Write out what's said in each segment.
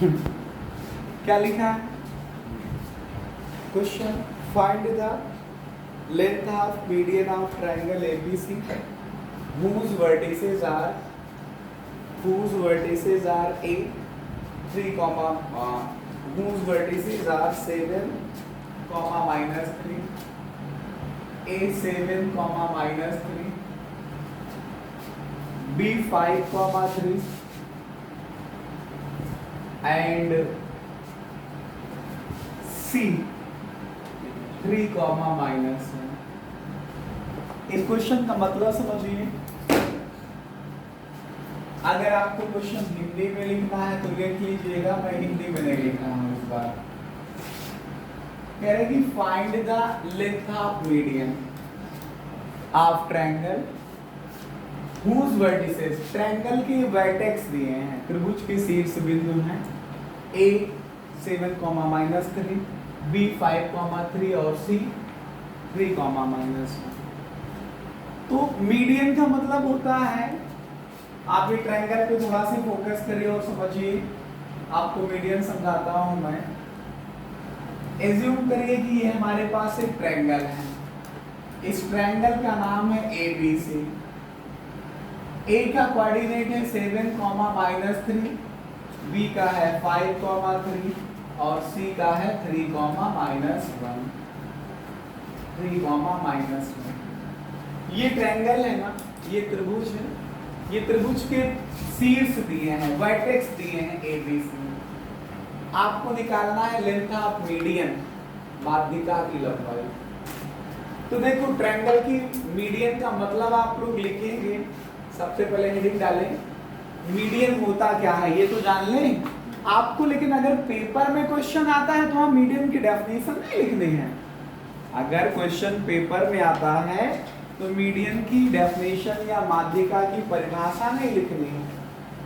क्या लिखा है question? Find the length of median of triangle ABC whose vertices are a 3 comma whose vertices are 7 comma minus 3 a 7 comma minus 3 b 5 comma 3 and c 3 comma minus 1। इस question का मतलब समझिए। अगर आपको question Hindi में लिखना है तो लिख लीजिएगा, मैं हिंदी में नहीं लिख रहा हूं इस बार। कह रहे कि find the length of median of triangle whose vertices, triangle के वर्टेक्स दिए हैं, त्रिभुज के शीर्ष बिंदु हैं a 7 minus 3 b 5 3 और c 3 minus 1। तो मीडियन का मतलब होता है, आप ये ट्रायंगल पे थोड़ा सा फोकस करिए और समझिए, आपको मीडियन समझाता हूं मैं। एज्यूम करिए कि ये हमारे पास एक ट्रायंगल है, इस ट्रायंगल का नाम है ABC। A का कोऑर्डिनेट है 7 minus 3, B का है 5 3 और C का है 3 minus 1। 3 minus 1 ये ट्रायंगल है ना, ये त्रिभुज है, ये त्रिभुज के शीर्ष दिए हैं, वर्टेक्स दिए हैं ABC। आपको निकालना है लेंथ ऑफ मीडियन, माध्यिका की लंबाई। तो देखो ट्रायंगल की मीडियन का मतलब आप लोग लिखेंगे, सबसे पहले हेडिंग डालें मीडियन होता क्या है ये तो जान लें आपको, लेकिन अगर पेपर में क्वेश्चन आता है तो हम मीडियन की डेफिनेशन नहीं लिखनी है। अगर क्वेश्चन पेपर में आता है तो मीडियन की डेफिनेशन या माध्यिका की परिभाषा नहीं लिखनी है।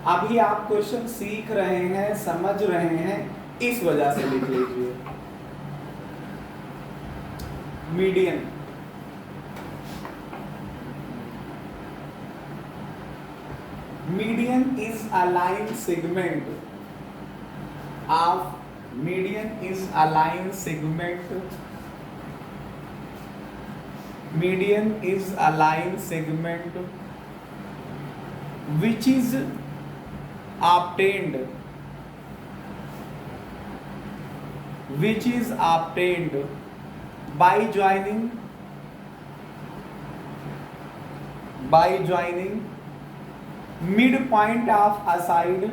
अभी आप क्वेश्चन सीख रहे हैं, समझ रहे हैं, इस वजह से लिख लीजिए median. Median is a line segment of median is a line segment median is a line segment which is obtained by joining midpoint of a side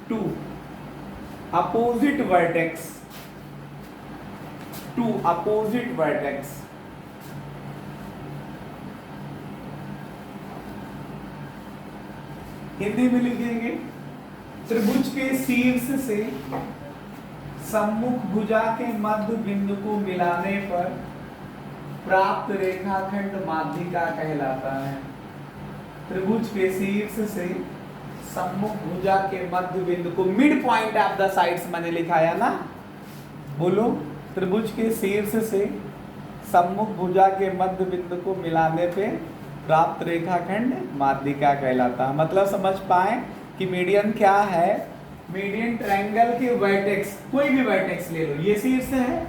to opposite vertex Hindi में लिखेंगे त्रिभुज के शीर्ष से सम्मुख भुजा के मध्य बिंदु को मिलाने पर प्राप्त रेखाखंड माध्यिका कहलाता है। त्रिभुज के शीर्ष से सम्मुख भुजा के मध्य बिंदु को, mid point of the sides मैंने लिखाया ना, बोलो। त्रिभुज के शीर्ष से सम्मुख भुजा के मध्य बिंदु को मिलाने पे प्राप्त रेखाखंड माध्यिका कहलाता है। मतलब समझ पाए कि मीडियन क्या है। मीडियन ट्रायंगल के वर्टेक्स, कोई भी वर्टेक्स ले लो, ये शीर्ष है,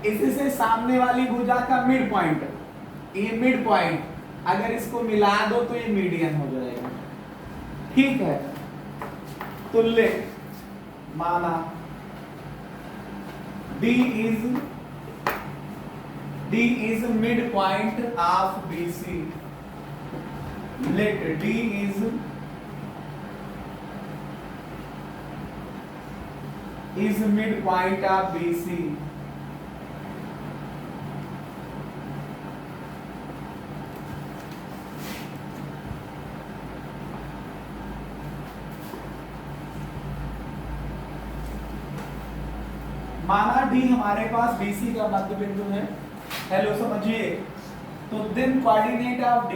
इससे सामने वाली भुजा का मिड पॉइंट, ये मिड पॉइंट अगर इसको मिला दो तो ये मीडियन हो जाएगा। ठीक है, तो ले माना D is mid point of BC। let D is mid point of BC। माना D हमारे पास BC का मध्य बिंदु है। हेलो समझिए, तो then coordinate of D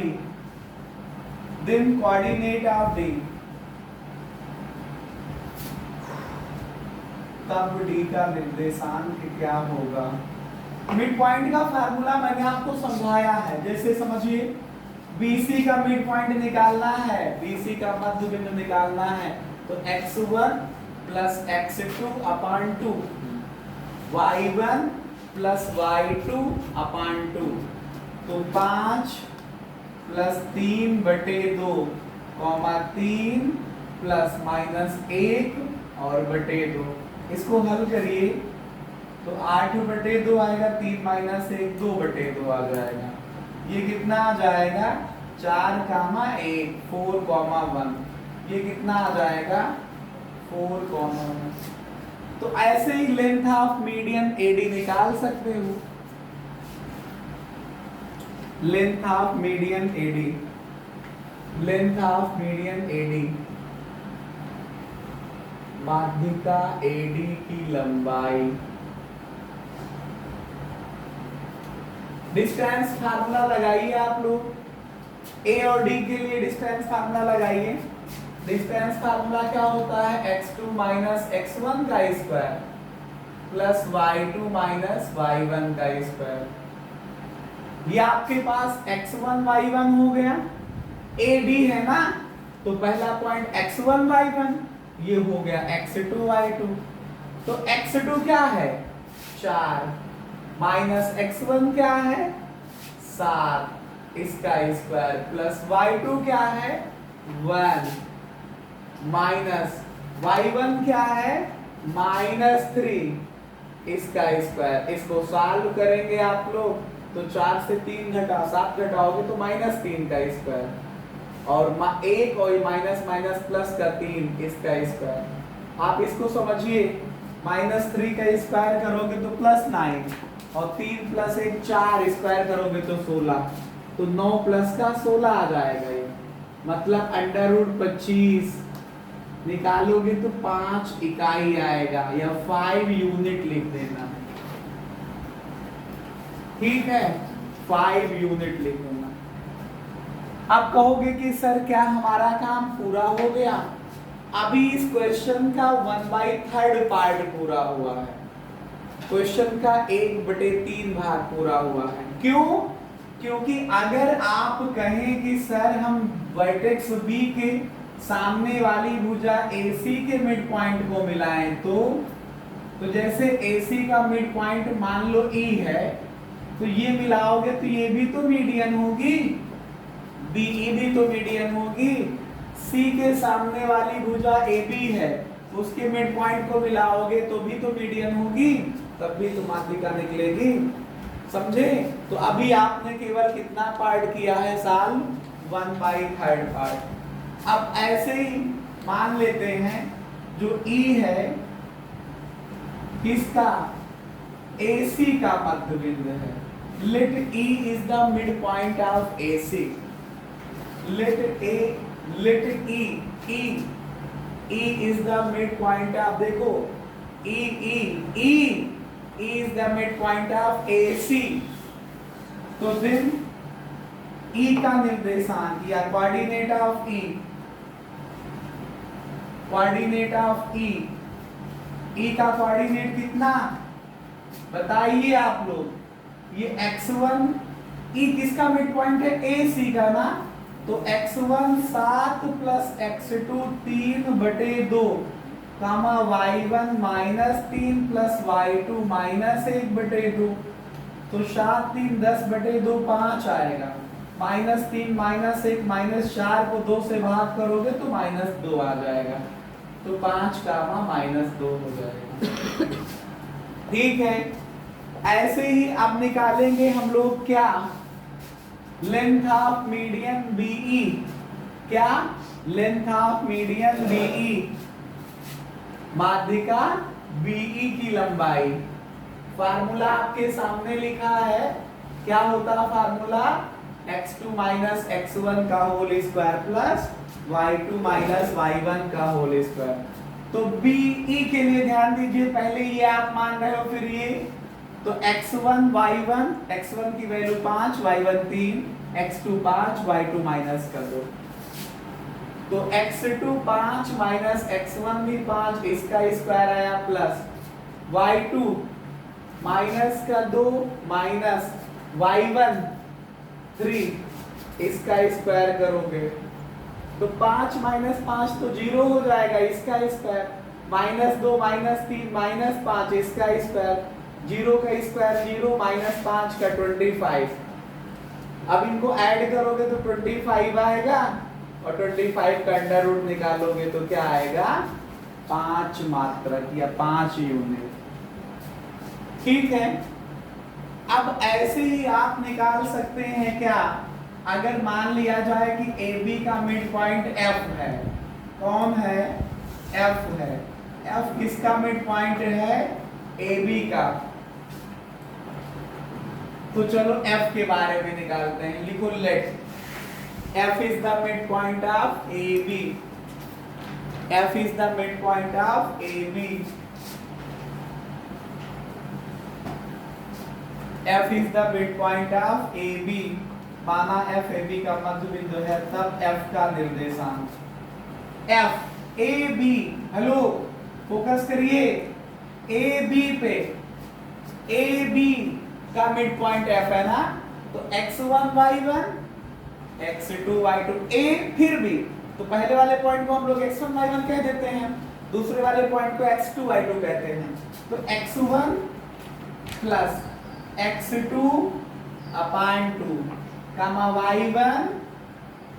तब D का निर्देशांक क्या होगा? मिड पॉइंट का फार्मूला मैंने आपको समझाया है। जैसे समझिए BC का मिड पॉइंट निकालना है, BC का मध्य बिंदु निकालना है, तो x1 प्लस x2 अपान 2, y1 प्लस y2 अपान 2, तो 5 प्लस 3/2 कॉमा 3 प्लस माइनस 1 और बटे 2। इसको हल करिए तो 8/2 आएगा, 3 माइनस 1 2/2 आ जाएगा। ये कितना आ जाएगा 4, 4, 1। ये कितना आ जाएगा 4, 1। तो ऐसे ही लेंथ ऑफ मीडियन AD निकाल सकते हो। Length of median AD, length of median AD, माध्यिका AD की लंबाई। डिस्टेंस फार्मूला लगाइए आप लोग। A और D के लिए डिस्टेंस फार्मूला लगाइए। डिस्टेंस फार्मूला क्या होता है x2 माइनस x1 का square plus y2 minus y1 का स्क्वायर। ये आपके पास x1 y1 हो गया। AD है ना, तो पहला पॉइंट x1 y1, ये हो गया x2 y2। तो x2 क्या है 4 माइनस x1 क्या है 7, इसका स्क्वायर प्लस y2 क्या है 1 माइनस y1 क्या है -3, इसका स्क्वायर। इसको सॉल्व करेंगे आप लोग तो 4 से 3 घटा 7 घटाओगे तो -3 का स्क्वायर, और 1 और माइनस माइनस प्लस का 3, इसका स्क्वायर। आप इसको समझिए, -3 का स्क्वायर करोगे तो +9, और 3 प्लस 1 4, स्क्वायर करोगे तो 16, तो 9 प्लस का 16 आ जाएगा। ये मतलब √25 निकालोगे तो 5 इकाई आएगा, या 5 यूनिट लिख देना। ठीक है, 5 यूनिट लिख देना। अब कहोगे कि सर क्या हमारा काम पूरा हो गया? अभी इस क्वेश्चन का 1/3 पार्ट पूरा हुआ है। क्वेश्चन का 1/3 भाग पूरा हुआ है। क्यों? क्योंकि अगर आप कहें कि सर हम वर्टेक्स B के सामने वाली भुजा AC के मिड पॉइंट को मिलाएं, तो जैसे AC का मिड पॉइंट मान लो E है, तो ये मिलाओगे तो ये भी तो मीडियन होगी, BE भी तो मीडियन होगी। C के सामने वाली भुजा AB है, उसके मिड पॉइंट को मिलाओगे तो भी तो मीडियन होगी, तब भी तो माध्यिका निकलेगी। समझे? तो अभी आपने केवल कितना पार्ट किया है साल 1/3 पार्ट। अब ऐसे ही मान लेते हैं जो E है किसका AC का मध्य बिंदु है। Let E is the midpoint of AC. Let E is the midpoint of, देखो E is the midpoint of AC. तो then E का निर्देशांक या coordinate of E, coordinate of E का कोऑर्डिनेट कितना बताइए आप लोग। ये x1, E किसका मिड पॉइंट है AC का ना, तो x1 7 प्लस x2 3/2 कामा y1 -3 प्लस y2 -1/2, तो 7 3 10/2 5 आएगा। -3 -1 -4 को 2 से भाग करोगे तो -2 आ जाएगा, तो 5 -2 हो जाएगा। ठीक है, ऐसे ही अब निकालेंगे हम लोग क्या, लेंथ ऑफ मीडियन BE। क्या? लेंथ ऑफ मीडियन BE, माध्यिका BE की लंबाई। फार्मूला आपके सामने लिखा है, क्या होता है फार्मूला, x2 माइनस x1 का whole square plus y2 minus y1 का होल स्क्वायर। तो BE के लिए ध्यान दीजिए, पहले ये आप मान रहे हो, फिर ये, तो x1 y1, x1 की value 5, y1 3, x2 5, y2 minus कर दो, तो x2 5 माइनस x1 भी 5, इसका स्क्वायर आया प्लस y2 माइनस का 2 माइनस y1 3, इसका स्क्वायर करोगे तो 5 माइनस 5 तो 0 हो जाएगा, इसका स्क्वायर माइनस 2 माइनस 3 माइनस 5, इसका स्क्वायर 0 का स्क्वायर 0 माइनस 5 का 25। अब इनको ऐड करोगे तो 25 आएगा और 25 का अंडर रूट निकालोगे तो क्या आएगा 5 मात्रक या 5 यूनिट। ठीक है, अब ऐसे ही आप निकाल सकते हैं क्या, अगर मान लिया जाए कि AB का मिड पॉइंट F है, कौन है F है, F किसका मिड पॉइंट है AB का, तो चलो F के बारे में निकालते हैं। लिखो late F is the midpoint of AB, F is the midpoint of AB, F is the midpoint of AB, माना F AB का मध्य बिंदु है, तब F का निर्देशांक F AB, हेलो फोकस करिए, AB पे AB का मिड पॉइंट F है ना, तो x1 y1 x2 y2 A, फिर भी तो पहले वाले पॉइंट को हम लोग x1 y1 कह देते हैं, दूसरे वाले पॉइंट को x2 y2 कहते हैं, तो x1 प्लस x2 अपान 2 कामा y1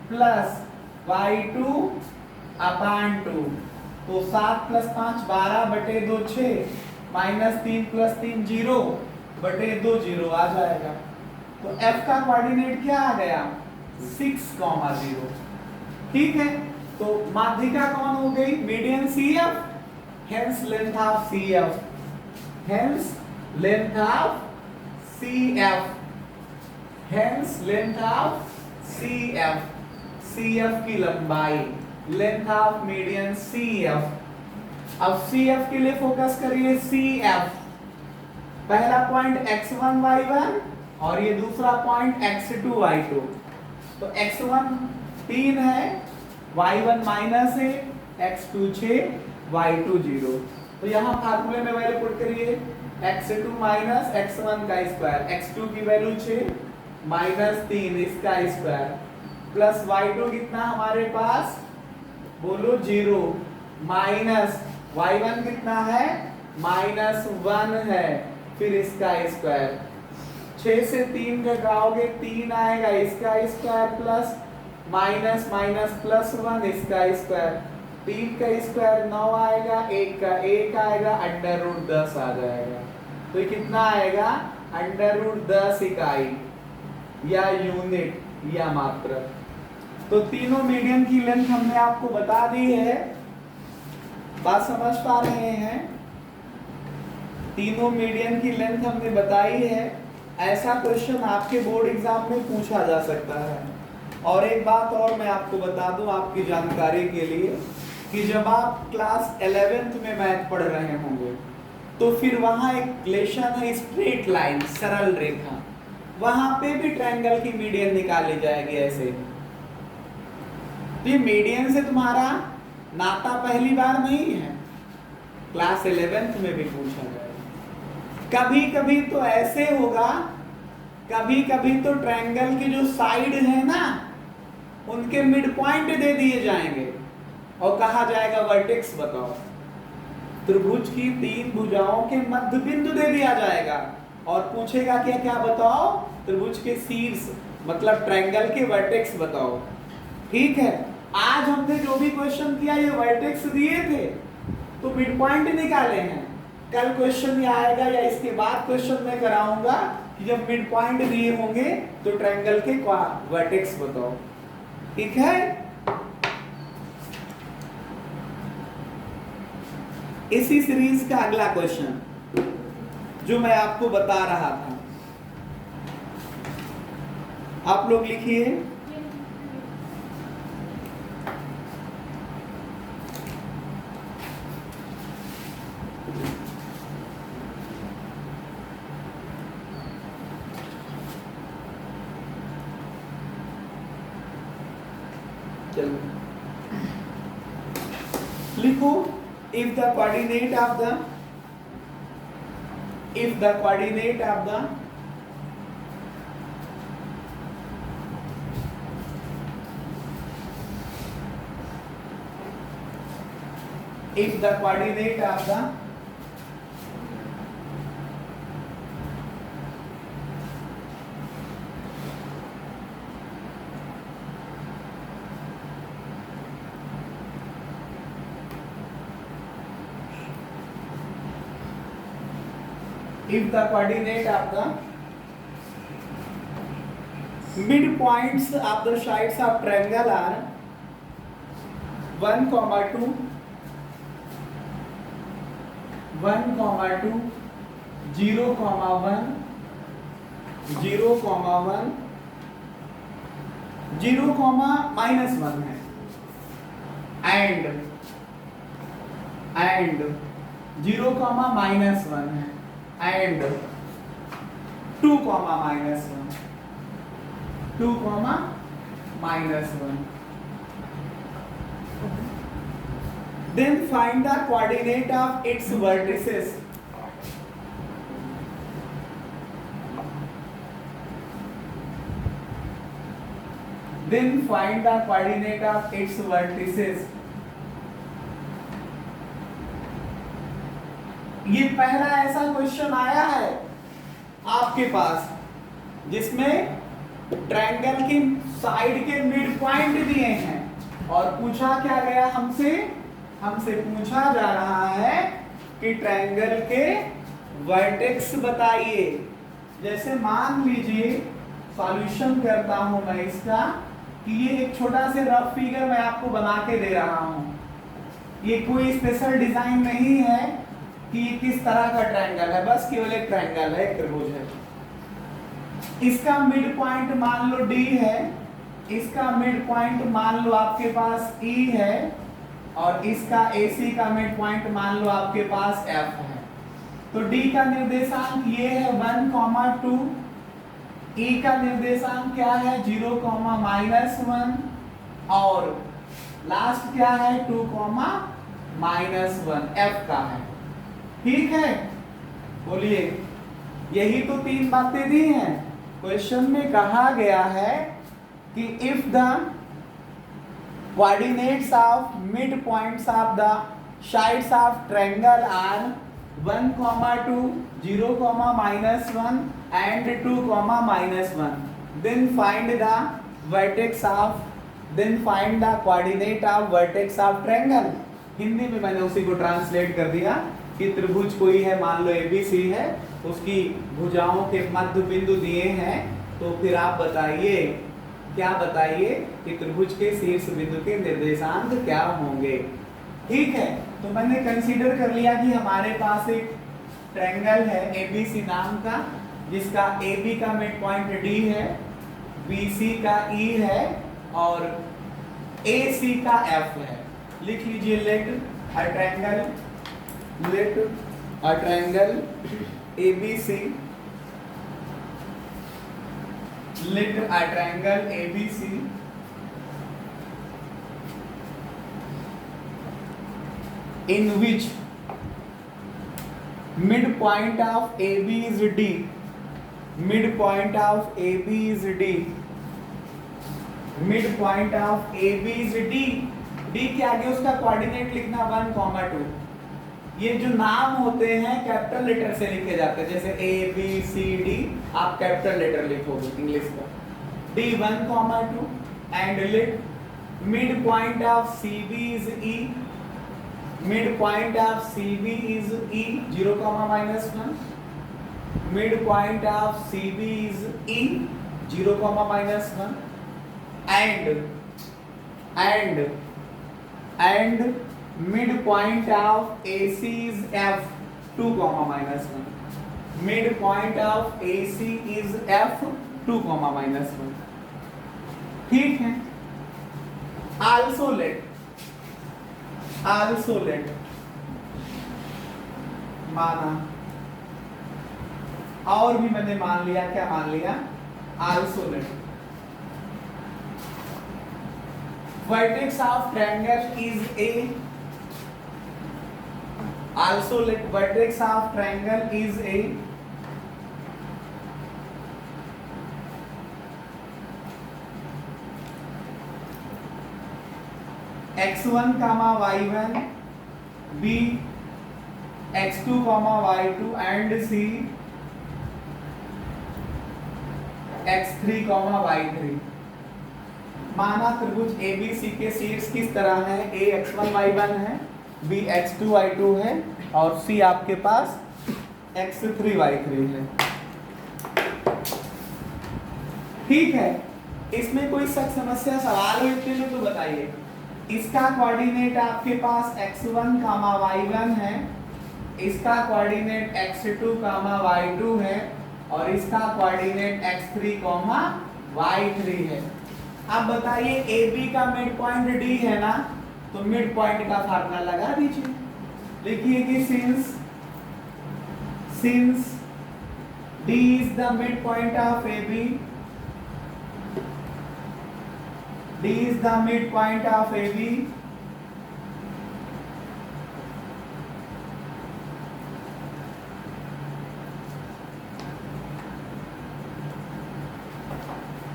प्लस y2 अपान 2, तो 7 प्लस 5 12 बटे 2 6 माइनस 3 प्लस 3 0 बटे 2 0 आ जाएगा। तो F का कोऑर्डिनेट क्या आ गया 6,0। ठीक है, तो माध्यिका कौन हो गई median CF, hence length of CF, hence length of CF, hence length of CF, CF की लंबाई, लेंथ ऑफ मीडियन CF। अब CF के लिए फोकस करिए, CF पहला पॉइंट x1 y1 और ये दूसरा पॉइंट x2 y2, तो x1 3 है, y1 माइनस है, x2 6 y2 0, तो यहाँ फार्मूले में वैल्यू पुट करिए x2 माइनस x1 का स्क्वायर, x2 की वैल्यू 6 माइनस 3 इसका स्क्वायर प्लस y2 कितना हमारे पास बोलो 0 माइनस y1 कितना है माइनस 1 है, फिर इसका स्क्वायर 6 से 3 घटाओगे 3 आएगा, इसका square plus minus minus plus 1 इसका स्क्वायर, 3 का स्क्वायर 9 आएगा, 1 का 1 आएगा, अंडर रूट 10 आ जाएगा, तो ये कितना आएगा अंडर रूट 10 इकाई या यूनिट या मात्रक। तो तीनों मीडियन की लेंथ हमने आपको बता दी है, बात समझ पा रहे हैं, तीनों मीडियन की लेंथ हमने बताई है। ऐसा क्वेश्चन आपके बोर्ड एग्जाम में पूछा जा सकता है। और एक बात और मैं आपको बता दूं आपकी जानकारी के लिए कि जब आप क्लास 11th में मैथ पढ़ रहे होंगे तो फिर वहां एक रिलेशन है स्ट्रेट लाइन, सरल रेखा, वहां पे भी ट्रायंगल की मीडियन निकाली जाएगी ऐसे। तो ये मीडियन से तुम्हारा नाता पहली बार नहीं है, क्लास 11th में भी पूछा जाएगा। कभी कभी तो ऐसे होगा, कभी कभी तो ट्रायंगल की जो साइड है ना उनके मिड पॉइंट दे दिए जाएंगे और कहा जाएगा वर्टेक्स बताओ। त्रिभुज की 3 भुजाओं के मध्य बिंदु दे दिया जाएगा और पूछेगा क्या क्या बताओ, त्रिभुज के शीर्ष मतलब ट्रायंगल के वर्टेक्स बताओ। ठीक है, आज हमने जो भी क्वेश्चन किया ये वर्टेक्स दिए थे तो मिड पॉइंट निकाले हैं। कल क्वेश्चन ये आएगा या इसके बाद क्वेश्चन मैं कराऊंगा कि जब मिड पॉइंट दिए होंगे तो ट्रायंगल के वर्टेक्स बताओ। ठीक है, इसी सीरीज का अगला क्वेश्चन जो मैं आपको बता रहा था, आप लोग लिखिए। लिखो, if the coordinate of the if the coordinate of the coordinate of the midpoints of the sides of triangle are 1, 2, 1, 2, 0, 1, 0, 1, 0, -1 है and 0, -1 है and 2, -1, 2, -1. Then find the coordinate of its vertices. Then find the coordinate of its vertices. ये पहला ऐसा question आया है आपके पास जिसमें triangle की साइड के मिड पॉइंट दिए हैं और पूछा क्या गया हमसे पूछा जा रहा है कि ट्रायंगल के वर्टेक्स बताइए। जैसे मान लीजिए सॉल्यूशन करता हूं मैं इसका कि ये एक छोटा से रफ फिगर मैं आपको बना के दे रहा हूं। ये कोई स्पेशल डिजाइन नहीं है कि ये किस तरह का ट्रायंगल है, बस केवल एक ट्रायंगल है, एक त्रिभुज है। इसका मिड पॉइंट मान लो D है, इसका मिड पॉइंट मान लो आपके पास E है और इसका AC का मिड पॉइंट मान लो आपके पास F है। तो D का निर्देशांक ये है 1, 2, E का निर्देशांक क्या है 0, -1 और लास्ट क्या है 2, -1 F का है। ठीक है, बोलिए, यही तो तीन बातें दी हैं। क्वेश्चन में कहा गया है कि if the coordinates of midpoints of the sides of triangle are 1, 2, 0, -1 and 2, -1, then find the coordinate of vertex of triangle। Hindi में मैंने उसी को ट्रांसलेट कर दिया कि त्रिभुज कोई है, मान लो ABC है, उसकी भुजाओं के मध्य बिंदु दिए हैं, तो फिर आप बताइए कि त्रिभुज के शीर्ष बिंदु के निर्देशांक क्या होंगे। ठीक है, तो मैंने कंसीडर कर लिया कि हमारे पास एक ट्रायंगल है ABC नाम का, जिसका AB का मिड पॉइंट D है, BC का E है और AC का F है। लिख लीजिए let a triangle ABC, let a triangle ABC in which midpoint of AB is D, midpoint of AB is D, midpoint of AB is D, D के आगे उसका कोऑर्डिनेट लिखना 1, 2। ये जो नाम होते हैं कैपिटल लेटर से लिखे जाते हैं, जैसे ABCD आप कैपिटल लेटर लिखोगे इंग्लिश का, D 1, 2 and let mid point of CB is E, mid point of CB is E 0, -1, mid point of CB is E 0, -1 and midpoint of AC is F 2, -1, midpoint of AC is F 2, -1। ठीक है, also let माना, और भी मैंने मान लिया, क्या मान लिया, also let vertex of triangle is a Also let vertex of triangle is a x1 comma y1, b x2 comma y2 and c x3 comma y3। माना त्रिभुज ABC के शीर्ष किस तरह है, a x1 y1 है, b x2 y2 है और c आपके पास x3 y3 है। ठीक है, इसमें कोई सख्त समस्या सवाल हो इतने में तो बताइए। इसका कोऑर्डिनेट आपके पास x1 कामा y1 है, इसका कोऑर्डिनेट x2 कामा y2 है और इसका कोऑर्डिनेट x3 कामा y3 है। अब बताइए AB का मिड पॉइंट D है ना, तो मिड पॉइंट का फार्मूला लगा दीजिए। लिखिए कि since D is the midpoint of AB, D is the midpoint of AB,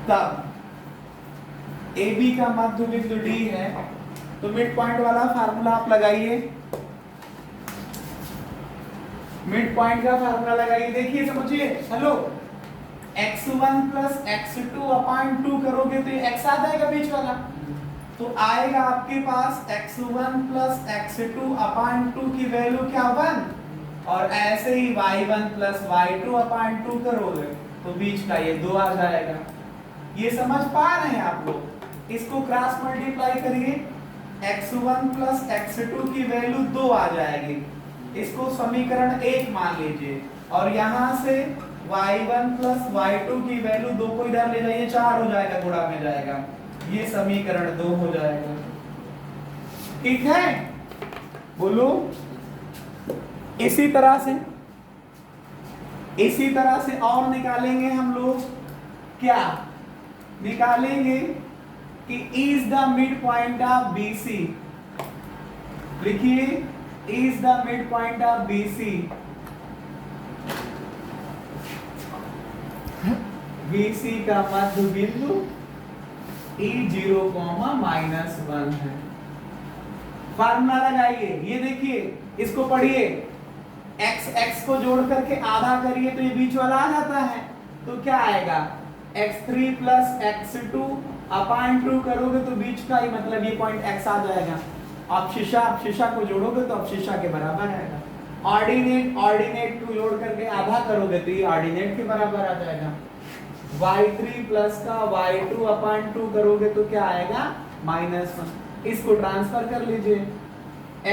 तब AB का मध्य बिंदु D है, तो मिड पॉइंट वाला फार्मूला आप लगाइए। मिड पॉइंट का फार्मूला लगाइए, देखिए समझिए। हेलो, x1 प्लस x2 अपान 2 करोगे तो ये x आ जाएगा बीच वाला, तो आएगा आपके पास x1 प्लस x2 अपान 2 की वैल्यू क्या 1, और ऐसे ही y1 प्लस y2 अपान 2 करोगे तो बीच का ये 2 आ जाएगा। ये समझ पा रहे हैं आप लोग? इसको क्रॉस मल्टीप्लाई करिए, x1 प्लस x2 की वैल्यू 2 आ जाएगी, इसको समीकरण 1 मान लीजिए, और यहाँ से y1 प्लस y2 की वैल्यू 2 को इधर ले जाइए, 4 हो जाएगा, गुणा में जाएगा, ये समीकरण 2 हो जाएगा। ठीक है, बोलो। इसी तरह से और निकालेंगे हम लोग, क्या निकालेंगे कि is the midpoint of BC, लिखिए is the midpoint of BC, BC का मध्य बिंदु E0, -1 है। फार्मूला लगाइए, ये देखिए, इसको पढ़िए, x को जोड़ करके आधा करिए तो ये बीच वाला आ जाता है, तो क्या आएगा x3 प्लस x2 अपान 2 करोगे तो बीच का ही मतलब ये पॉइंट x आ जाएगा। अवशिषा को जोड़ोगे तो अवशिषा के बराबर आएगा। ऑर्डिनेट को जोड़ करके आधा करोगे तो ये ऑर्डिनेट के बराबर आ जाएगा। y3 प्लस का y2 अपान 2 करोगे तो क्या आएगा -1। इसको ट्रांसफर कर लीजिए,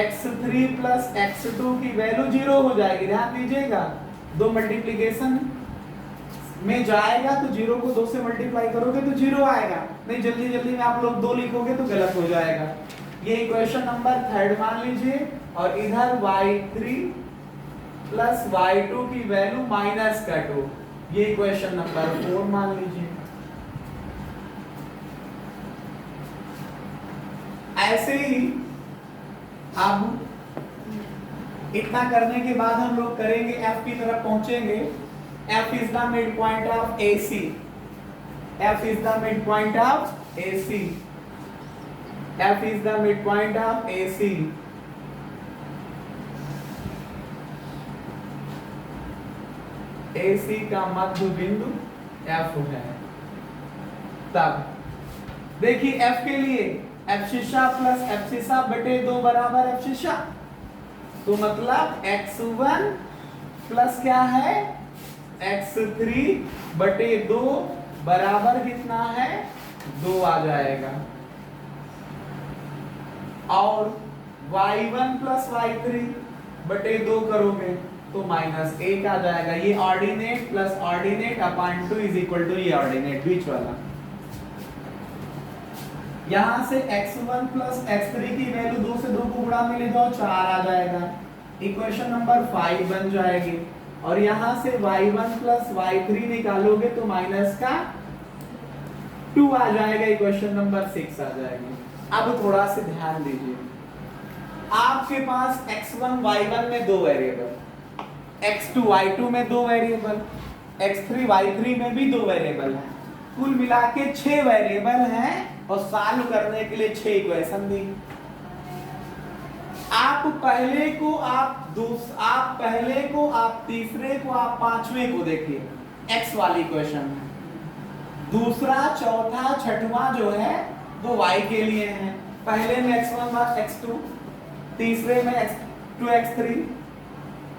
x3 प्लस x2 की वैल्यू 0 हो जाएगी, ध्यान दीजिएगा, 2 मल्टीप्लिकेशन में जाएगा तो 0 को 2 से मल्टीप्लाई करोगे तो 0 आएगा, नहीं जल्दी में आप लोग 2 लिखोगे तो गलत हो जाएगा। ये इक्वेशन नंबर 3 मान लीजिए, और इधर y3 प्लस y2 की वैल्यू -2, ये इक्वेशन नंबर 4 मान लीजिए। ऐसे ही अब इतना करने के बाद हम लोग करेंगे, F की तरफ पहुंचेंगे। F is the midpoint of AC, F is the midpoint of AC, F is the midpoint of AC। AC का मध्य बिंदु F है। तब देखिए F के लिए एब्सिशा प्लस एब्सिशा बटे 2 बराबर एब्सिशा, तो मतलब x1 प्लस क्या है x3 बटे 2 बराबर कितना है 2 आ जाएगा, और y1 प्लस y3 बटे 2 करोगे तो -1 आ जाएगा। ये ordinate plus ordinate upon 2 is equal to ये ऑर्डिनेट बीच वाला। यहां से x1 प्लस x3 की वैल्यू 2 से 2 को गुणा में ले जाओ, 4 आ जाएगा, इक्वेशन नंबर 5 बन जाएगी। और यहां से y1 प्लस y3 निकालोगे तो -2 आ जाएगा, इक्वेशन नंबर 6 आ जाएगी। अब थोड़ा से ध्यान दीजिए, आपके पास x1 y1 में दो वेरिएबल, x2 y2 में दो वेरिएबल, x3 y3 में भी दो वेरिएबल हैं, कुल मिला के 6 वेरिएबल हैं और सॉल्व करने के लिए 6 इक्वेशन दी। आप पहले को आप तीसरे को आप पांचवें को देखिए, x वाली इक्वेशन है, दूसरा चौथा छठवां जो है वो y के लिए है, पहले में x1 x2, तीसरे में x2 x3,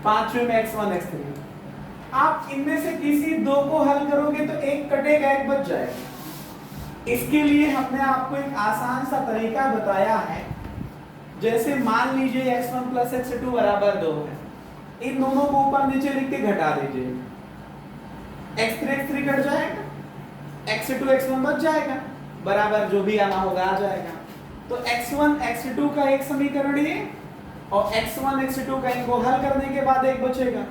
पांचवें में x1 x3। आप इनमें से किसी दो को हल करोगे तो एक कटेगा, एक बच जाएगा। इसके लिए हमने आपको एक आसान सा तरीका बताया है। जैसे मान लीजिए x1 प्लस x2 बराबर 2 है, इन दोनों को ऊपर नीचे लिख के घटा दीजिए, x3 कट जाएगा, x2 x1 बच जाएगा, बराबर जो भी आना होगा आ जाएगा। तो x1 x2 का एक समीकरण ये और x1 x2 का इनको हल करने के बाद एक बचेगा,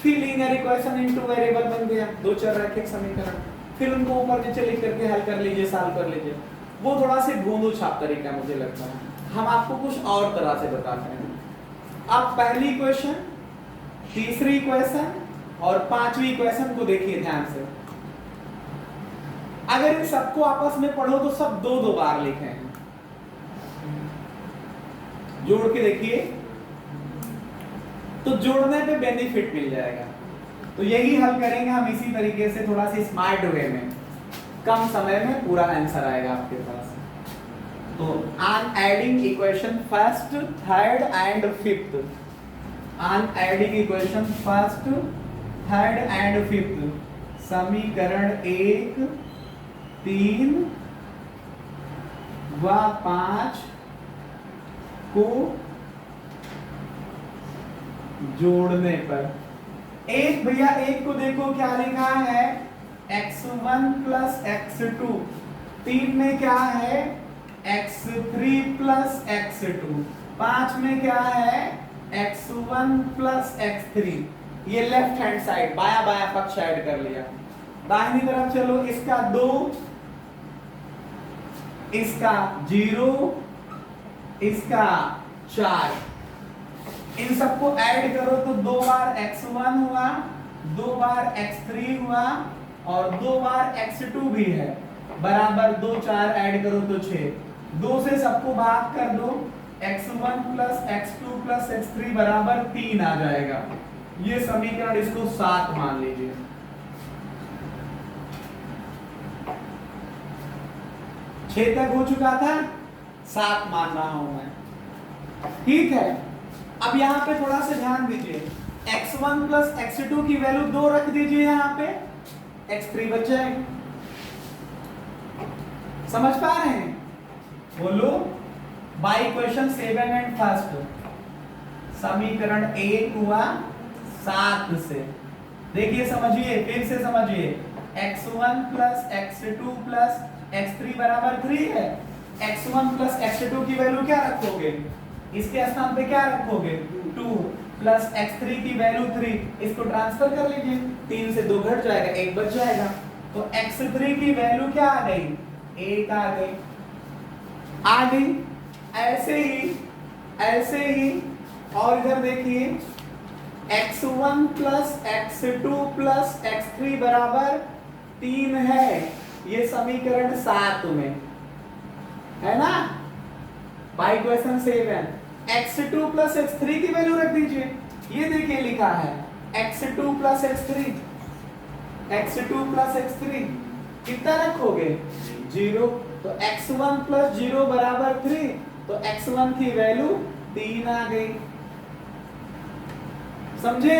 फिर linear equation in two variable बन गया, दो चर रैखिक समीकरण, फिर उनको ऊपर नीचे लिख करके हल कर लीजिए, सॉल्व कर लीजिए। वो थोड़ा सा भूंदू छाप तरीका मुझे लगता है, हम आपको कुछ और तरह से बताते हैं। अब पहली इक्वेशन, तीसरी इक्वेशन और पांचवी इक्वेशन को देखिए ध्यान से। अगर इन सबको आपस में पढ़ो तो सब दो दो बार लिखे हैं, जोड़ के देखिए तो जोड़ने पे बेनिफिट मिल जाएगा। तो यही हल करेंगे हम इसी तरीके से, थोड़ा सी स्मार्ट वे में, कम समय में पूरा आंसर आएगा आपके पास। तो on adding equation first, third and fifth, on adding equation first, third and fifth, समीकरण 1, 3 व 5 को जोड़ने पर एक, भैया एक को देखो क्या लिखा है, x1 प्लस x2, 3 में क्या है x3 प्लस x2, 5 में क्या है x1 प्लस x3। ये लेफ्ट हैंड साइड बाया बाया पक्ष ऐड कर लिया। दाहिनी तरफ चलो, इसका 2, इसका 0, इसका 4, इन सबको ऐड करो तो 2 बार x1 हुआ, 2 बार x3 हुआ और 2 बार x2 भी है, बराबर 2 4 ऐड करो तो 6, 2 से सबको भाग कर दो, x1 plus x2 plus x3 बराबर 3 आ जाएगा। ये समीकरण, इसको 7 मान लीजिए। छह तक हो चुका था, 7 मान रहा हूं मैं, ठीक है। अब यहाँ पे थोड़ा सा ध्यान दीजिए, x1 प्लस x2 की वैल्यू 2 रख दीजिए, यहाँ पे x3 बच जाएगा। समझ पा रहे हैं? बोलो, बाय इक्वेशन 7 एंड फर्स्ट, समीकरण 1 हुआ 7 से। देखिए समझिए, फिर से समझिए, x1 plus x2 plus x3 बराबर 3 है। x1 प्लस x2 की वैल्यू क्या रखोगे, इसके स्थान पे क्या रखोगे, 2 प्लस x3 की वैल्यू 3, इसको ट्रांसफर कर लीजिए, 3 से 2 घट जाएगा, 1 बच जाएगा। तो x3 की वैल्यू क्या आ गई, 1 आ गई। ऐसे ही और इधर देखिए, x1 plus x2 plus x3 बराबर 3 है, ये समीकरण 7 में है ना, by equation 7। x2 plus x3 की वैल्यू रख दीजिए, ये देखिए लिखा है x2 plus x3, x2 plus x3 कितना रखोगे, 0, तो x1 प्लस 0 बराबर 3, तो x1 की वैल्यू 3 आ गई। समझे?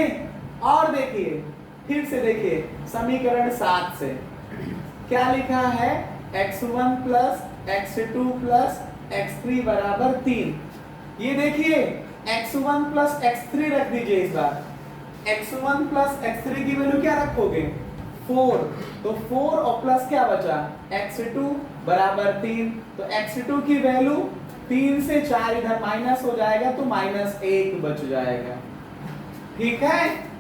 और देखिए, फिर से देखिए, समीकरण 7 से क्या लिखा है, x1 plus x2 plus x3 बराबर 3। ये देखिए, x1 प्लस x3 रख दीजिए इस बार, x1 प्लस x3 की वैल्यू क्या रखोगे, 4, तो 4 और प्लस क्या बचा, x2 बराबर 3, तो x2 की वैल्यू 3 से 4 इधर माइनस हो जाएगा, तो -1 बच जाएगा। ठीक है,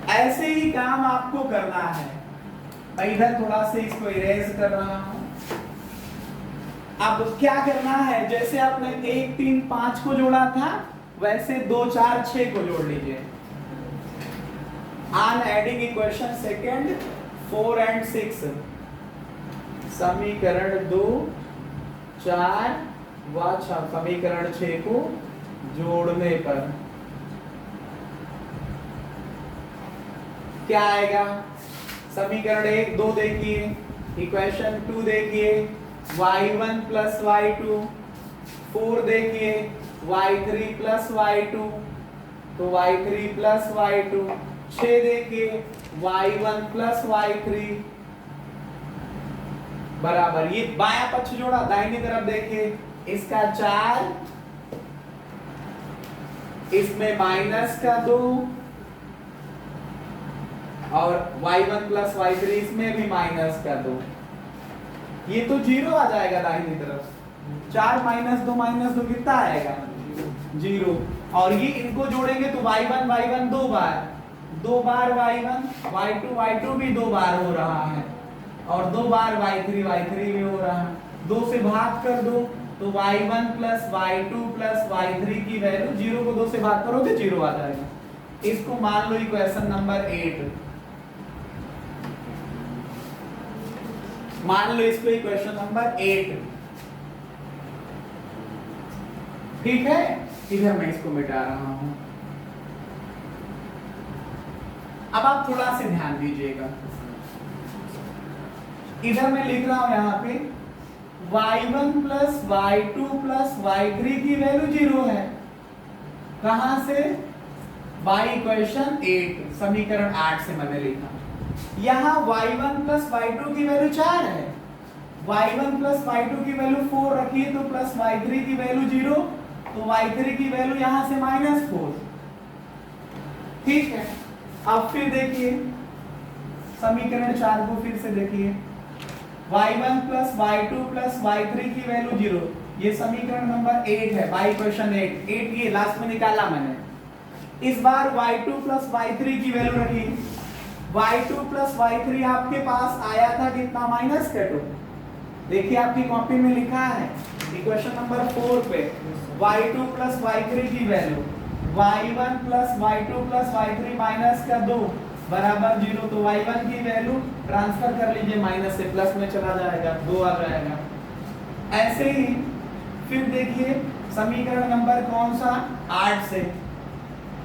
ऐसे ही काम आपको करना है। मैं इधर थोड़ा से इसको इरेज कर रहा हूं। अब क्या करना है, जैसे आपने 1 3 5 को जोड़ा था वैसे 2 4 6 को जोड़ लीजिए। On adding equation second 4 and 6, समीकरण 2 4 व समीकरण 6 को जोड़ने पर क्या आएगा? समीकरण 1 2 देखिए, इक्वेशन 2 देखिए, y1 प्लस y2, 4 देखिए y3 प्लस y2, तो y3 प्लस y2, 6 देखिए y1 प्लस y3 बराबर, ये बायां पक्ष जोड़ा, दाहिनी तरफ देखिए इसका 4, इसमें माइनस का 2 और y1 प्लस y3 इसमें भी माइनस का 2, ये तो 0 आ जाएगा दाहिनी तरफ। 4 माइनस 2 कितना आएगा? 0। और ये इनको जोड़ेंगे तो y1 2 बार y1 y2 भी 2 बार हो रहा है और 2 बार y3 भी हो रहा है। 2 से भाग कर दो तो y1 plus y2 plus y3 की वैल्यू 0 को 2 से भाग करोगे 0 आ जाएगा। इसको मान लो इक्वेशन नंबर 8, मान लो इसको इक्वेशन नंबर 8, ठीक है। इधर मैं इसको मिटा रहा हूं। अब आप थोड़ा सा ध्यान दीजिएगा, इधर मैं लिख रहा हूं यहां पे y1 plus y2 plus y3 की वैल्यू 0 है। कहां से? बाय इक्वेशन 8, समीकरण 8 से मैंने लिखा। यहाँ y1 प्लस y2 की वैल्यू 4 है, y1 प्लस y2 की वैल्यू 4 रखिए तो प्लस y3 की वैल्यू 0, तो y3 की वैल्यू यहाँ से -4, ठीक है। अब फिर देखिए समीकरण 4 को फिर से देखिए, y1 plus y2 plus y3 की वैल्यू 0, ये समीकरण नंबर 8 है, बाय इक्वेशन 8 ये लास्ट में निकाला मैंने। इस बार y2 प्लस y3 की वैल्यू रखी, y2 प्लस y3 आपके पास आया था कितना? -2। देखिए आपकी कॉपी में लिखा है इक्वेशन नंबर 4 पे y2 प्लस y3 की value y1 plus y2 plus y3 -2 बराबर 0, तो y1 की वैल्यू ट्रांसफर कर लीजिए माइनस से प्लस में चला जाएगा, 2 आ जाएगा। ऐसे ही फिर देखिए समीकरण नंबर कौन सा? 8 से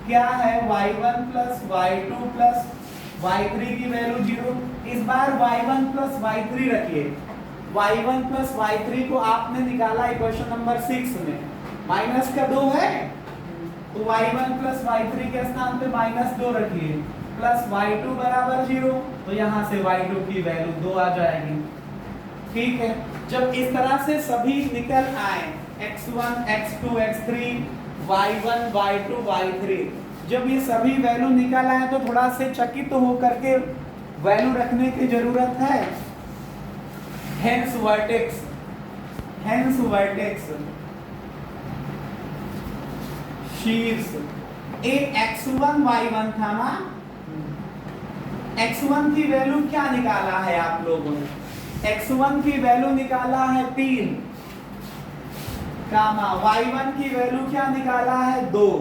क्या है? y1 plus y2 plus y3 की वैल्यू 0। इस बार y1 प्लस y3 रखिए, y1 प्लस y3 को आपने निकाला इक्वेशन नंबर 6 में, -2 है तो y1 प्लस y3 के स्थान पे -2 रखिए, प्लस y2 बराबर 0, तो यहाँ से y2 की वैल्यू 2 आ जाएगी, ठीक है। जब इस तरह से सभी निकल आए x1 x2 x3 y1 y2 y3, जब ये सभी वैल्यू निकल आए तो थोड़ा से चकित तो होकर के वैल्यू रखने की जरूरत है। हेंस वर्टेक्स शीर्ष ए x1 y1 था ना, x1 की वैल्यू क्या निकाला है आप लोगों ने? x1 की वैल्यू निकाला है 3, y1 की वैल्यू क्या निकाला है? 2।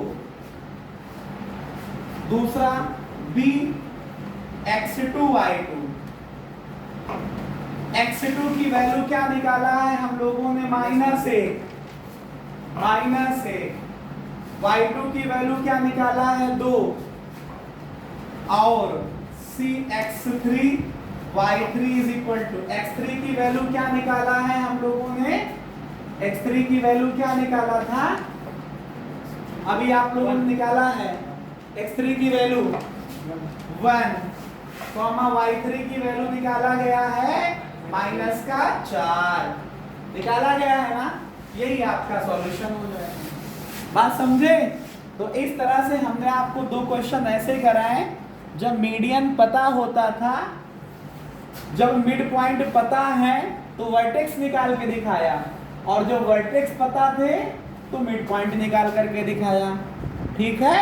दूसरा b x2 y2, x2 की वैल्यू क्या निकाला है हम लोगों ने? -1, y2 की वैल्यू क्या निकाला है? 2, और c x3 y3 is equal to x3 की वैल्यू क्या निकाला है हम लोगों ने? x3 की वैल्यू क्या निकाला था? अभी आप लोगों ने निकाला है x3 की वैल्यू 1, y3 की वैल्यू निकाला गया है -4, निकाला गया है ना। यही आपका सॉल्यूशन हो जाएगा। बात समझे? तो इस तरह से हमने आपको 2 क्वेश्चन ऐसे कराए, जब मीडियन पता होता था, जब मिड पॉइंट पता है तो वर्टेक्स निकाल के दिखाया, और जब वर्टेक्स पता थे तो मिड पॉइंट निकाल करके दिखाया, ठीक है।